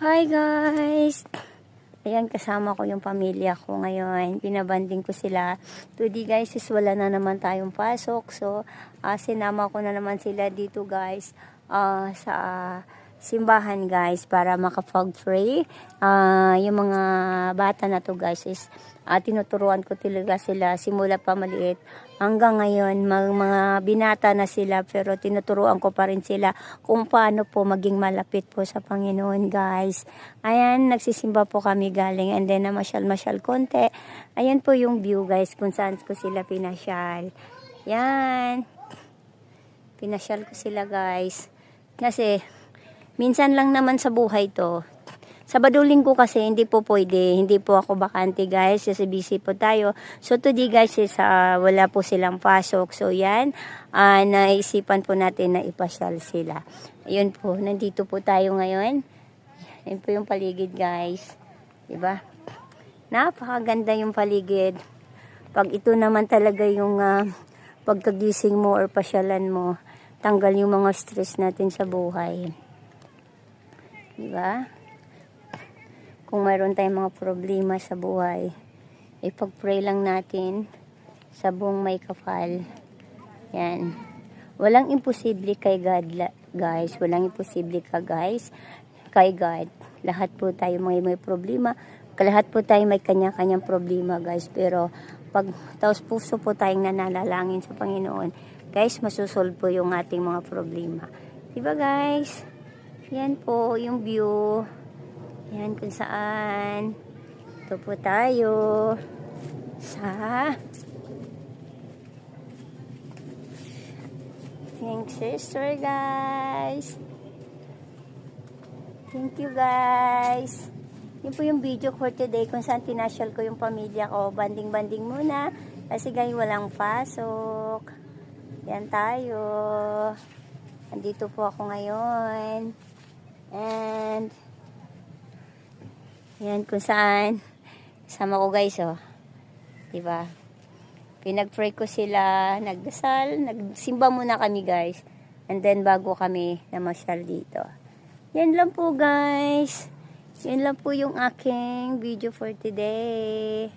Hi guys! Ayan, kasama ko yung pamilya ko ngayon. Pinabanding ko sila. Today guys is wala na naman tayong pasok. So, sinama ko na naman sila dito guys sa simbahan guys para makapag-pray. Yung mga bata na to guys is tinuturuan ko talaga sila simula pa maliit hanggang ngayon. Mga binata na sila pero tinuturuan ko pa rin sila kung paano po maging malapit po sa Panginoon guys. Ayan, nagsisimba po kami galing and then masyal konti. Ayan po yung view guys kung saan ko sila pinasyal. Yan. Pinasyal ko sila guys. Kasi minsan lang naman sa buhay to. Sabado-linggo kasi hindi po pwede. Hindi po ako bakante guys. Kasi busy po tayo. So today guys is wala po silang pasok. So yan. Naisipan po natin na ipasyal sila. Ayun po. Nandito po tayo ngayon. Ayun po yung paligid guys. Diba? Napakaganda yung paligid. Pag ito naman talaga yung pagkagising mo or pasyalan mo. Tanggal yung mga stress natin sa buhay. Diba? Kung mayroon tayong mga problema sa buhay, ipag-pray lang natin sa buong may kapal. Yan. Walang imposible kay God, guys. Walang imposible ka, guys, kay God. Lahat po tayo may problema. Lahat po tayo may kanya-kanyang problema, guys. Pero pag taos puso po tayong nananalangin sa Panginoon, guys, masusolve po yung ating mga problema. Diba, guys? Yan po yung view. Yan kung saan. Ito po tayo sa Pink Sister guys. Thank you guys. Yan po yung video for today kung saan tinasyal ko yung pamilya ko. Banding-banding muna. Kasi guys walang pasok. Yan tayo. Andito po ako ngayon. And yan kung saan sama ko guys oh. Diba? Pinag-pray ko sila, nagdasal, nagsimba muna kami guys. And then bago kami namasyal dito. Yan lang po guys. Yan lang po yung aking video for today.